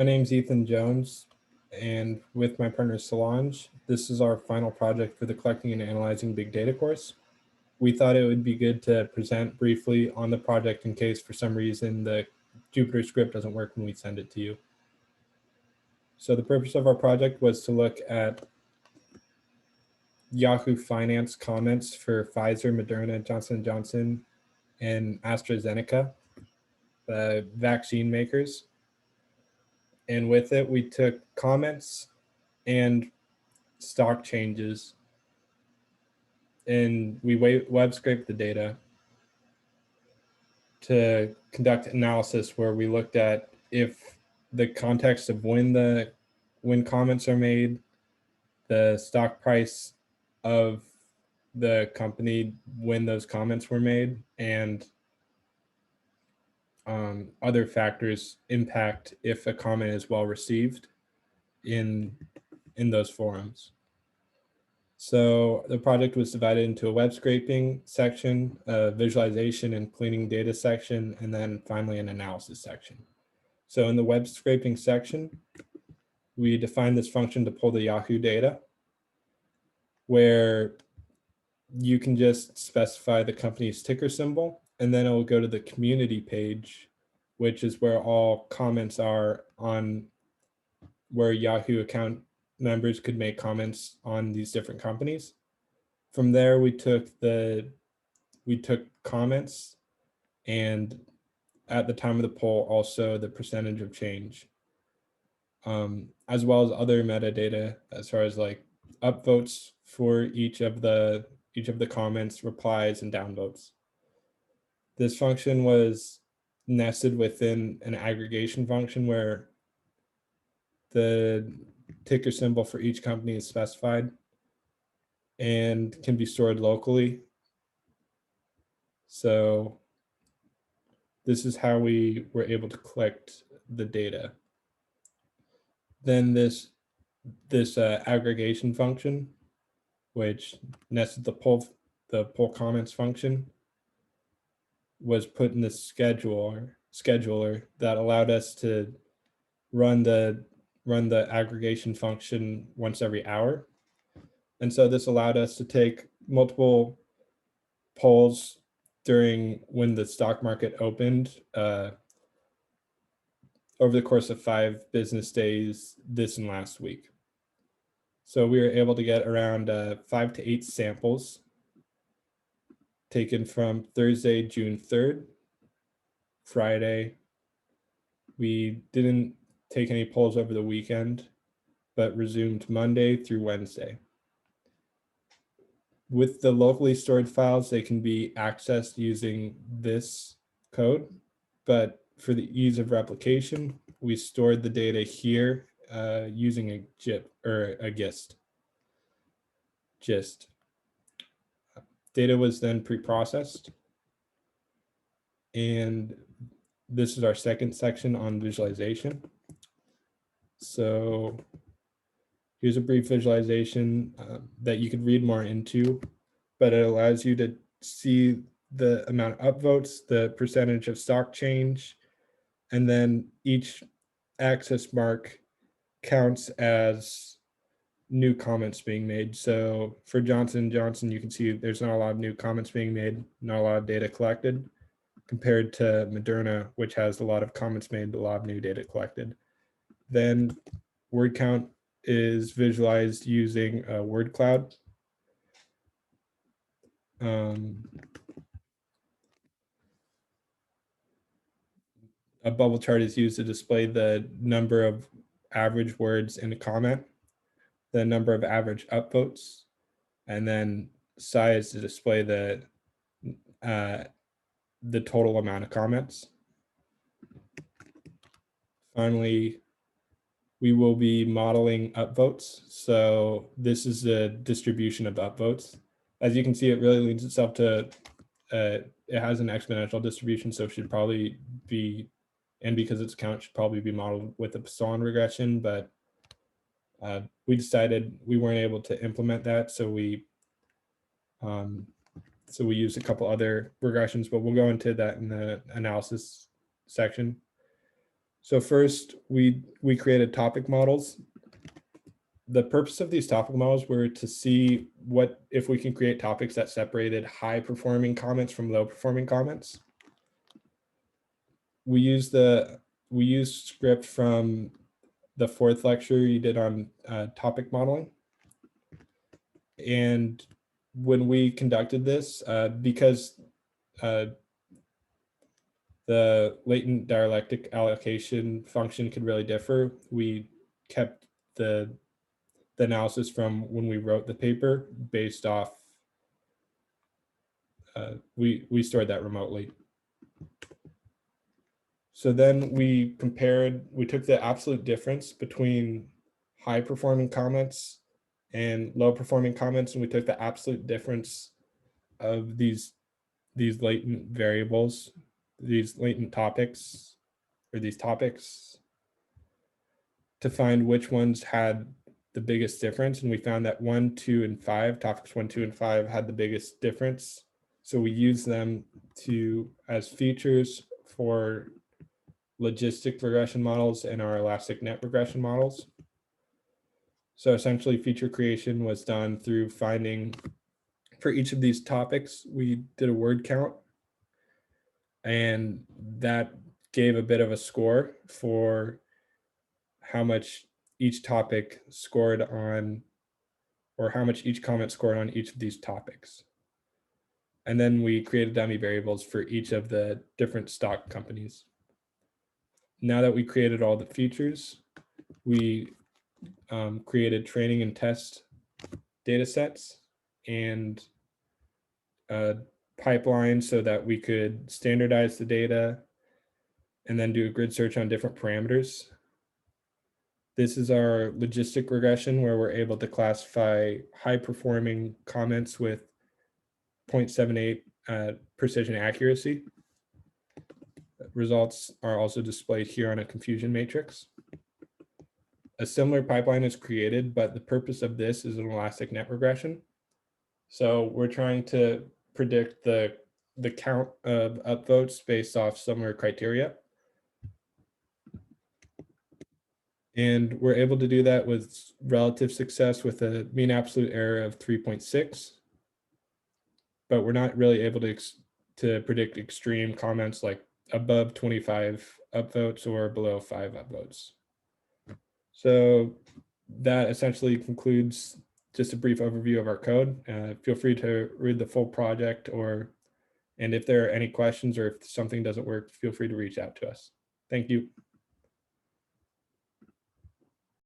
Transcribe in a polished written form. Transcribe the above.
My name's Ethan Jones, and with my partner Solange, this is our final project for the Collecting and Analyzing Big Data course. We thought it would be good to present briefly on the project in case for some reason the Jupyter script doesn't work when we send it to you. So the purpose of our project was to look at Yahoo Finance comments for Pfizer, Moderna, Johnson & Johnson, and AstraZeneca, the vaccine makers. And with it, we took comments and stock changes, and we web scraped the data to conduct analysis where we looked at if the context of when comments are made, the stock price of the company when those comments were made, and other factors impact if a comment is well received in those forums. So the project was divided into a web scraping section, a visualization and cleaning data section, and then finally an analysis section. So in the web scraping section, we defined this function to pull the Yahoo data, where you can just specify the company's ticker symbol, and then it will go to the community page, which is where all comments are on where Yahoo account members could make comments on these different companies. From there, we took comments, and at the time of the poll, also the percentage of change, as well as other metadata as far as like upvotes for each of the comments, replies, and downvotes. This function was nested within an aggregation function where the ticker symbol for each company is specified and can be stored locally. So this is how we were able to collect the data. Then this aggregation function, which nested the poll comments function, was put in the scheduler that allowed us to run the aggregation function once every hour. And so this allowed us to take multiple polls during when the stock market opened over the course of 5 business days this and last week. So we were able to get around 5 to 8 samples taken from Thursday, June 3rd, Friday. We didn't take any polls over the weekend, but resumed Monday through Wednesday. With the locally stored files, they can be accessed using this code, but for the ease of replication, we stored the data here using a GIP or a GIST. Data was then pre-processed, and this is our second section on visualization. So here's a brief visualization that you could read more into, but it allows you to see the amount of upvotes, the percentage of stock change, and then each axis mark counts as new comments being made. So for Johnson & Johnson, you can see there's not a lot of new comments being made, not a lot of data collected, compared to Moderna, which has a lot of comments made, a lot of new data collected. Then word count is visualized using a word cloud. A bubble chart is used to display the number of average words in a comment, the number of average upvotes, and then size to display the total amount of comments. Finally, we will be modeling upvotes. So this is the distribution of upvotes. As you can see, it really leads itself to, it has an exponential distribution, so it should probably be, and because it's count, should probably be modeled with a Poisson regression, but we decided we weren't able to implement that, so we used a couple other regressions, but we'll go into that in the analysis section. So first, we created topic models. The purpose of these topic models were to see what if we can create topics that separated high performing comments from low performing comments. We used script from the 4th lecture you did on topic modeling. And when we conducted this, because the latent dialectic allocation function could really differ, we kept the analysis from when we wrote the paper based off, we stored that remotely. So then we took the absolute difference between high performing comments and low performing comments, and we took the absolute difference of these latent variables, these latent topics, or these topics, to find which ones had the biggest difference. And we found that 1, 2, and 5, topics 1, 2, and 5 had the biggest difference. So we use them as features for logistic regression models and our elastic net regression models. So essentially feature creation was done through finding, for each of these topics, we did a word count, and that gave a bit of a score for how much each topic scored on, or how much each comment scored on each of these topics. And then we created dummy variables for each of the different stock companies. Now that we created all the features, we created training and test data sets and a pipeline so that we could standardize the data and then do a grid search on different parameters. This is our logistic regression, where we're able to classify high performing comments with 0.78 precision accuracy. Results are also displayed here on a confusion matrix. A similar pipeline is created, but the purpose of this is an elastic net regression. So we're trying to predict the count of upvotes based off similar criteria. And we're able to do that with relative success with a mean absolute error of 3.6. But we're not really able to predict extreme comments like above 25 upvotes or below 5 upvotes. So that essentially concludes just a brief overview of our code. Feel free to read the full project, and if there are any questions or if something doesn't work, feel free to reach out to us. Thank you.